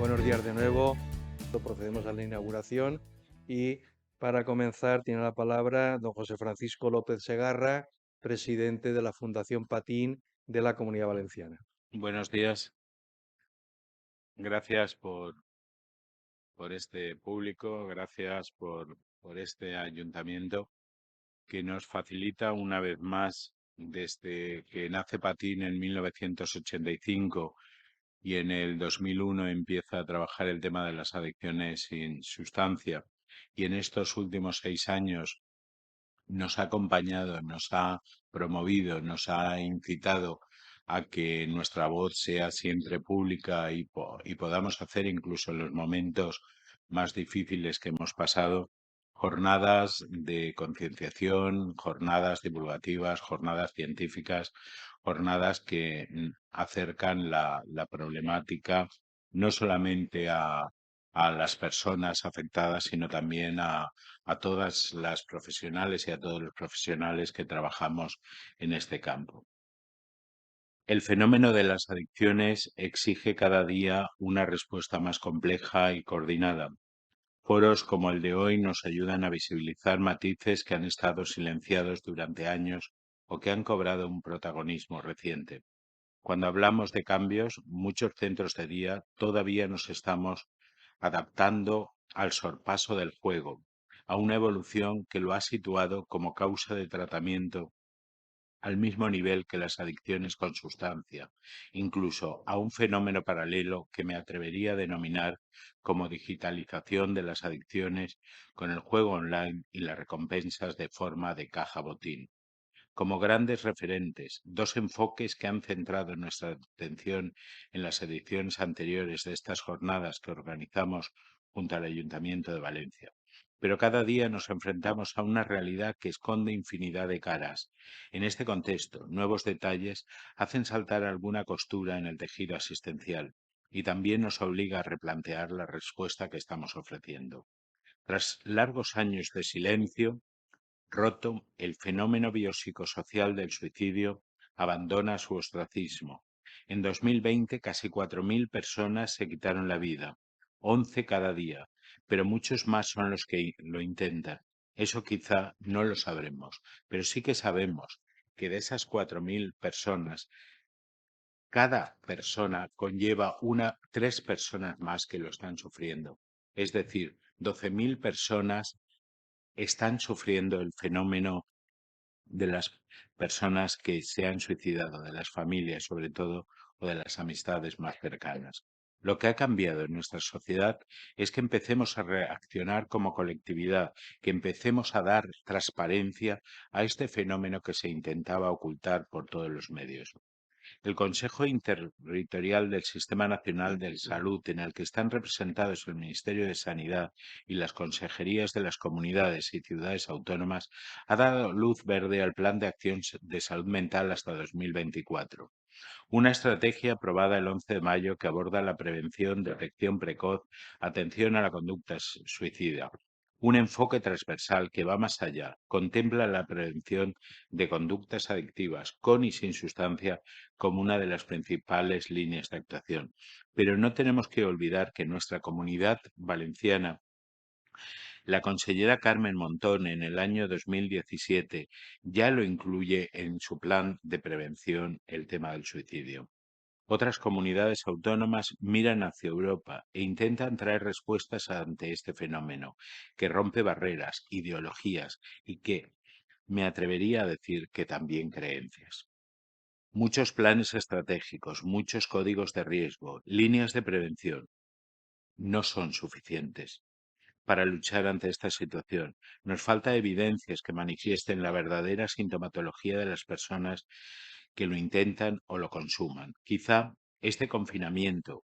Buenos días de nuevo. Procedemos a la inauguración y para comenzar tiene la palabra don José Francisco López Segarra, presidente de la Fundación Patín de la Comunidad Valenciana. Buenos días. Gracias por este público, gracias por este ayuntamiento que nos facilita una vez más, desde que nace Patín en 1985 y en el 2001 empieza a trabajar el tema de las adicciones sin sustancia. Y en estos últimos 6 años nos ha acompañado, nos ha promovido, nos ha incitado a que nuestra voz sea siempre pública y podamos hacer, incluso en los momentos más difíciles que hemos pasado, jornadas de concienciación, jornadas divulgativas, jornadas científicas, jornadas que acercan la problemática no solamente a las personas afectadas, sino también a todas las profesionales y a todos los profesionales que trabajamos en este campo. El fenómeno de las adicciones exige cada día una respuesta más compleja y coordinada. Foros como el de hoy nos ayudan a visibilizar matices que han estado silenciados durante años o que han cobrado un protagonismo reciente. Cuando hablamos de cambios, muchos centros de día todavía nos estamos adaptando al sorpaso del juego, a una evolución que lo ha situado como causa de tratamiento al mismo nivel que las adicciones con sustancia, incluso a un fenómeno paralelo que me atrevería a denominar como digitalización de las adicciones con el juego online y las recompensas de forma de caja botín. Como grandes referentes, dos enfoques que han centrado nuestra atención en las ediciones anteriores de estas jornadas que organizamos junto al Ayuntamiento de Valencia. Pero cada día nos enfrentamos a una realidad que esconde infinidad de caras. En este contexto, nuevos detalles hacen saltar alguna costura en el tejido asistencial y también nos obliga a replantear la respuesta que estamos ofreciendo. Tras largos años de silencio, roto, el fenómeno biopsicosocial del suicidio abandona su ostracismo. En 2020, casi 4.000 personas se quitaron la vida, 11 cada día, pero muchos más son los que lo intentan. Eso quizá no lo sabremos, pero sí que sabemos que de esas 4.000 personas, cada persona conlleva tres personas más que lo están sufriendo. Es decir, 12.000 personas están sufriendo el fenómeno de las personas que se han suicidado, de las familias sobre todo, o de las amistades más cercanas. Lo que ha cambiado en nuestra sociedad es que empecemos a reaccionar como colectividad, que empecemos a dar transparencia a este fenómeno que se intentaba ocultar por todos los medios. El Consejo Interterritorial del Sistema Nacional de Salud, en el que están representados el Ministerio de Sanidad y las consejerías de las comunidades y ciudades autónomas, ha dado luz verde al Plan de Acción de Salud Mental hasta 2024. Una estrategia aprobada el 11 de mayo que aborda la prevención, detección precoz, atención a la conducta suicida. Un enfoque transversal que va más allá, contempla la prevención de conductas adictivas con y sin sustancia como una de las principales líneas de actuación. Pero no tenemos que olvidar que nuestra comunidad valenciana, la consellera Carmen Montón, en el año 2017, ya lo incluye en su plan de prevención el tema del suicidio. Otras comunidades autónomas miran hacia Europa e intentan traer respuestas ante este fenómeno, que rompe barreras, ideologías y que, me atrevería a decir, que también creencias. Muchos planes estratégicos, muchos códigos de riesgo, líneas de prevención, no son suficientes para luchar ante esta situación. Nos falta evidencias que manifiesten la verdadera sintomatología de las personas que lo intentan o lo consuman. Quizá este confinamiento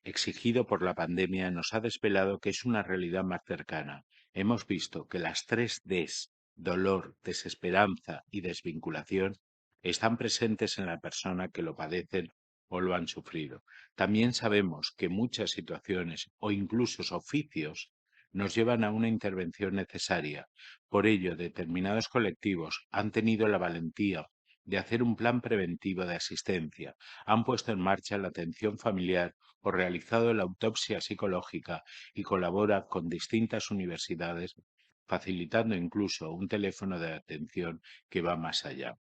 exigido por la pandemia nos ha desvelado que es una realidad más cercana. Hemos visto que las 3 Ds, dolor, desesperanza y desvinculación, están presentes en la persona que lo padecen o lo han sufrido. También sabemos que muchas situaciones o incluso oficios nos llevan a una intervención necesaria. Por ello, determinados colectivos han tenido la valentía de hacer un plan preventivo de asistencia, han puesto en marcha la atención familiar o realizado la autopsia psicológica y colabora con distintas universidades, facilitando incluso un teléfono de atención que va más allá.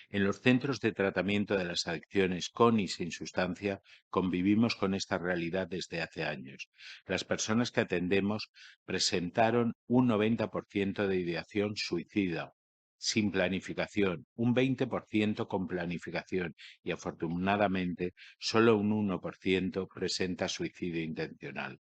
En los centros de tratamiento de las adicciones con y sin sustancia convivimos con esta realidad desde hace años. Las personas que atendemos presentaron un 90% de ideación suicida, sin planificación, un 20% con planificación y afortunadamente solo un 1% presenta suicidio intencional.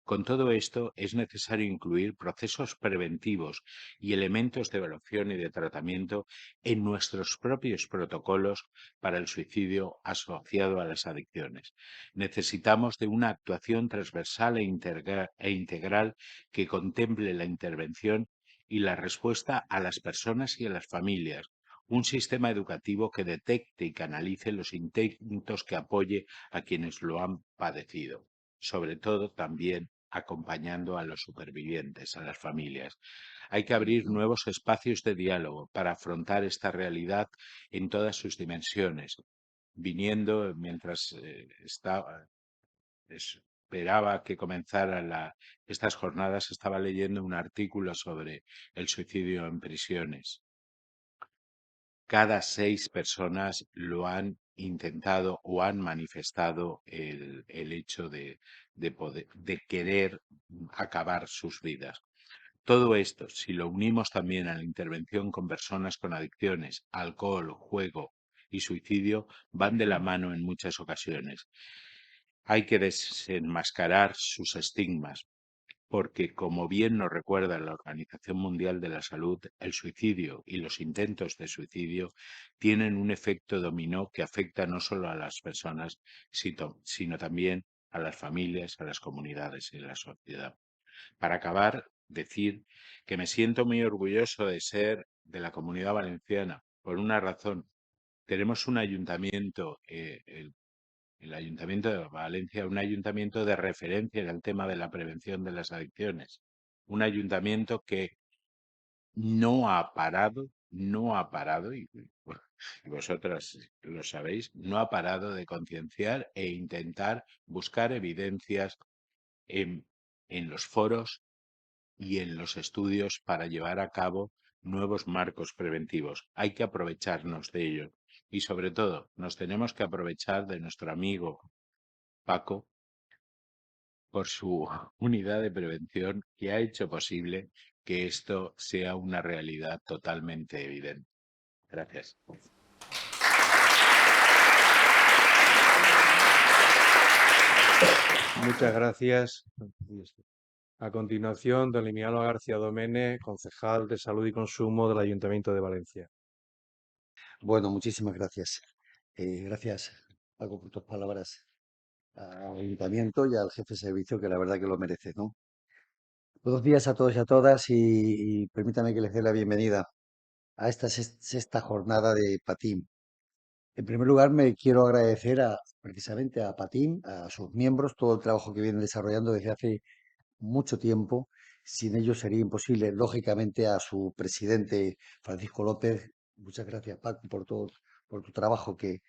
Con todo esto, es necesario incluir procesos preventivos y elementos de evaluación y de tratamiento en nuestros propios protocolos para el suicidio asociado a las adicciones. Necesitamos de una actuación transversal e integral que contemple la intervención y la respuesta a las personas y a las familias. Un sistema educativo que detecte y canalice los intentos que apoye a quienes lo han padecido, sobre todo también acompañando a los supervivientes, a las familias. Hay que abrir nuevos espacios de diálogo para afrontar esta realidad en todas sus dimensiones. Viniendo, mientras esperaba que comenzaran estas jornadas, estaba leyendo un artículo sobre el suicidio en prisiones. Cada 6 personas lo han intentado o han manifestado el hecho de querer acabar sus vidas. Todo esto, si lo unimos también a la intervención con personas con adicciones, alcohol, juego y suicidio, van de la mano en muchas ocasiones. Hay que desenmascarar sus estigmas, porque, como bien nos recuerda la Organización Mundial de la Salud, el suicidio y los intentos de suicidio tienen un efecto dominó que afecta no solo a las personas, sino también a las familias, a las comunidades y a la sociedad. Para acabar, decir que me siento muy orgulloso de ser de la Comunidad Valenciana, por una razón. Tenemos un ayuntamiento, el Ayuntamiento de Valencia, un ayuntamiento de referencia en el tema de la prevención de las adicciones. Un ayuntamiento que no ha parado, bueno, y vosotras lo sabéis, no ha parado de concienciar e intentar buscar evidencias en, en los foros y en los estudios para llevar a cabo nuevos marcos preventivos. Hay que aprovecharnos de ello. Y sobre todo, nos tenemos que aprovechar de nuestro amigo Paco por su unidad de prevención que ha hecho posible que esto sea una realidad totalmente evidente. Gracias. Muchas gracias. A continuación, don Emiliano García Domene, concejal de Salud y Consumo del Ayuntamiento de Valencia. Bueno, muchísimas gracias. Gracias, Paco, por tus palabras al ayuntamiento y al jefe de servicio, que la verdad que lo merece, ¿no? Buenos días a todos y a todas y permítame que les dé la bienvenida a esta sexta jornada de Patín. En primer lugar, me quiero agradecer precisamente a Patín, a sus miembros, todo el trabajo que vienen desarrollando desde hace mucho tiempo. Sin ellos sería imposible, lógicamente, a su presidente, Francisco López. Muchas gracias, Paco, por todo, por tu trabajo que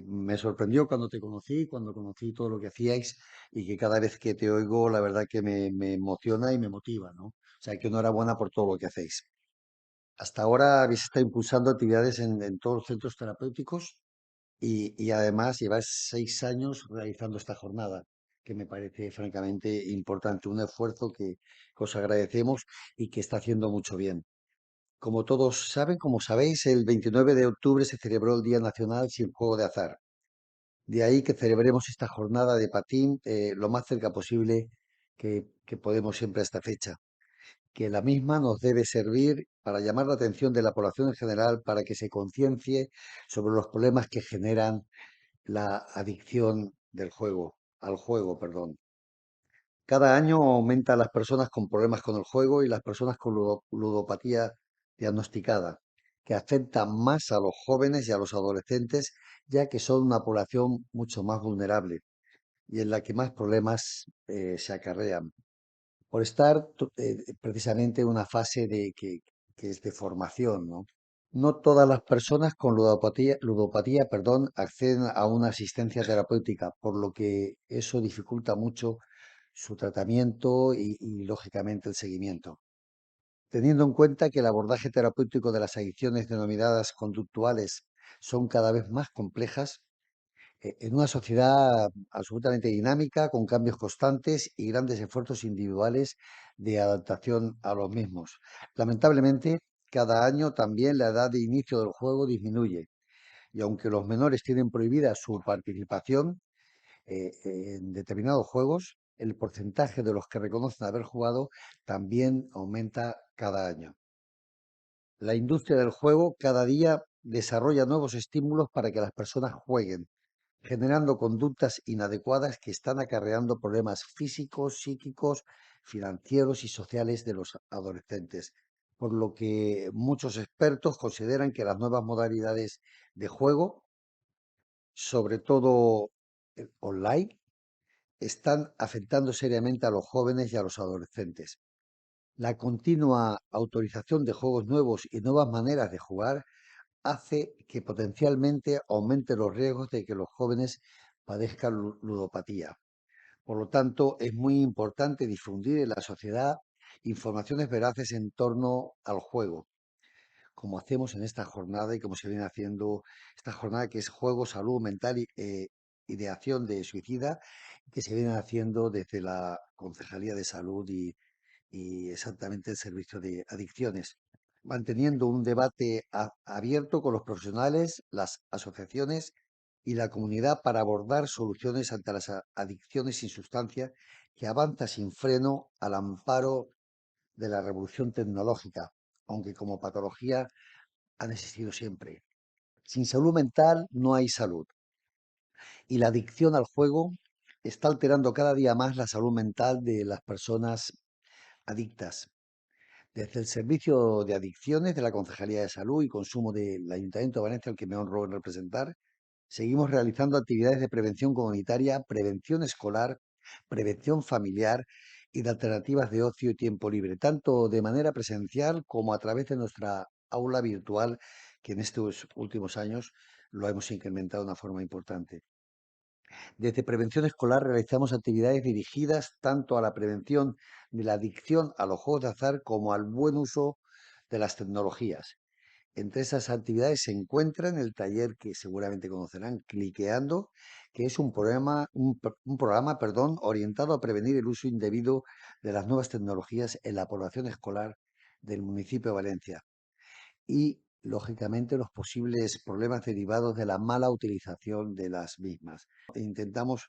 me sorprendió cuando te conocí, cuando conocí todo lo que hacíais y que cada vez que te oigo, la verdad que me emociona y me motiva, ¿no? O sea, que enhorabuena por todo lo que hacéis. Hasta ahora habéis estado impulsando actividades en todos los centros terapéuticos y además lleváis 6 años realizando esta jornada, que me parece francamente importante, un esfuerzo que os agradecemos y que está haciendo mucho bien. Como todos saben, como sabéis, el 29 de octubre se celebró el Día Nacional sin Juego de Azar. De ahí que celebremos esta jornada de patín lo más cerca posible que podemos siempre a esta fecha. Que la misma nos debe servir para llamar la atención de la población en general para que se conciencie sobre los problemas que generan la adicción al juego, perdón. Cada año aumentan las personas con problemas con el juego y las personas con ludopatía diagnosticada, que afecta más a los jóvenes y a los adolescentes, ya que son una población mucho más vulnerable y en la que más problemas se acarrean. Por estar precisamente en una fase que es de formación, ¿no? No todas las personas con ludopatía, acceden a una asistencia terapéutica, por lo que eso dificulta mucho su tratamiento lógicamente, el seguimiento. Teniendo en cuenta que el abordaje terapéutico de las adicciones denominadas conductuales son cada vez más complejas, en una sociedad absolutamente dinámica, con cambios constantes y grandes esfuerzos individuales de adaptación a los mismos. Lamentablemente, cada año también la edad de inicio del juego disminuye y aunque los menores tienen prohibida su participación en determinados juegos, el porcentaje de los que reconocen haber jugado también aumenta cada año. La industria del juego cada día desarrolla nuevos estímulos para que las personas jueguen, generando conductas inadecuadas que están acarreando problemas físicos, psíquicos, financieros y sociales de los adolescentes. Por lo que muchos expertos consideran que las nuevas modalidades de juego, sobre todo online, están afectando seriamente a los jóvenes y a los adolescentes. La continua autorización de juegos nuevos y nuevas maneras de jugar hace que potencialmente aumente los riesgos de que los jóvenes padezcan ludopatía. Por lo tanto, es muy importante difundir en la sociedad informaciones veraces en torno al juego, como hacemos en esta jornada y como se viene haciendo esta jornada que es Juego, Salud Mental Ideación de Suicida, que se viene haciendo desde la Concejalía de Salud y exactamente el Servicio de Adicciones, manteniendo un debate abierto con los profesionales, las asociaciones y la comunidad para abordar soluciones ante las adicciones sin sustancia que avanza sin freno al amparo de la revolución tecnológica, aunque como patología han existido siempre. Sin salud mental no hay salud. Y la adicción al juego está alterando cada día más la salud mental de las personas adictas. Desde el Servicio de Adicciones de la Concejalía de Salud y Consumo del Ayuntamiento de Valencia, al que me honro en representar, seguimos realizando actividades de prevención comunitaria, prevención escolar, prevención familiar y de alternativas de ocio y tiempo libre, tanto de manera presencial como a través de nuestra aula virtual, que en estos últimos años lo hemos incrementado de una forma importante. Desde Prevención Escolar realizamos actividades dirigidas tanto a la prevención de la adicción a los juegos de azar como al buen uso de las tecnologías. Entre esas actividades se encuentran el taller que seguramente conocerán, Cliqueando, que es un programa, orientado a prevenir el uso indebido de las nuevas tecnologías en la población escolar del municipio de Valencia y, lógicamente, los posibles problemas derivados de la mala utilización de las mismas. Intentamos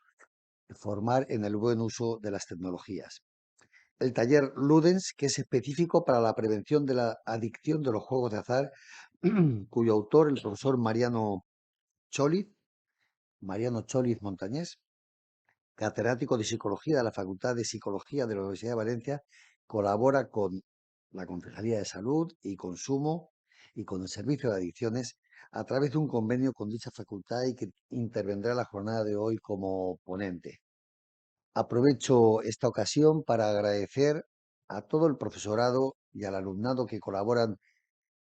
formar en el buen uso de las tecnologías. El taller Ludens, que es específico para la prevención de la adicción de los juegos de azar, cuyo autor, el profesor Mariano Choliz Montañés, catedrático de Psicología de la Facultad de Psicología de la Universidad de Valencia, colabora con la Concejalía de Salud y Consumo y con el Servicio de Adicciones a través de un convenio con dicha facultad y que intervendrá en la jornada de hoy como ponente. Aprovecho esta ocasión para agradecer a todo el profesorado y al alumnado que colaboran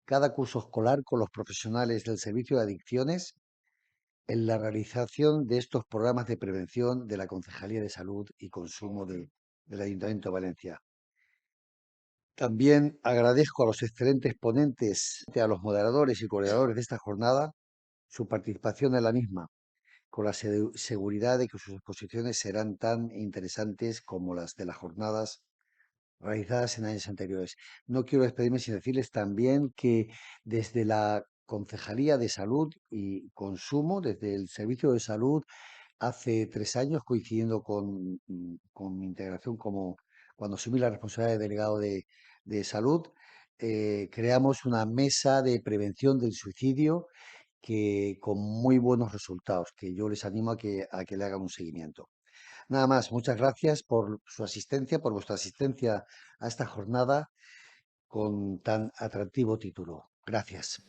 cada curso escolar con los profesionales del Servicio de Adicciones en la realización de estos programas de prevención de la Concejalía de Salud y Consumo del Ayuntamiento de Valencia. También agradezco a los excelentes ponentes, a los moderadores y coordinadores de esta jornada, su participación en la misma, con la seguridad de que sus exposiciones serán tan interesantes como las de las jornadas realizadas en años anteriores. No quiero despedirme sin decirles también que desde la Concejalía de Salud y Consumo, desde el Servicio de Salud, hace 3 años, coincidiendo con mi integración como cuando asumí la responsabilidad de delegado de salud, creamos una mesa de prevención del suicidio que con muy buenos resultados, que yo les animo a que le hagan un seguimiento. Nada más, muchas gracias por su asistencia, por vuestra asistencia a esta jornada con tan atractivo título. Gracias.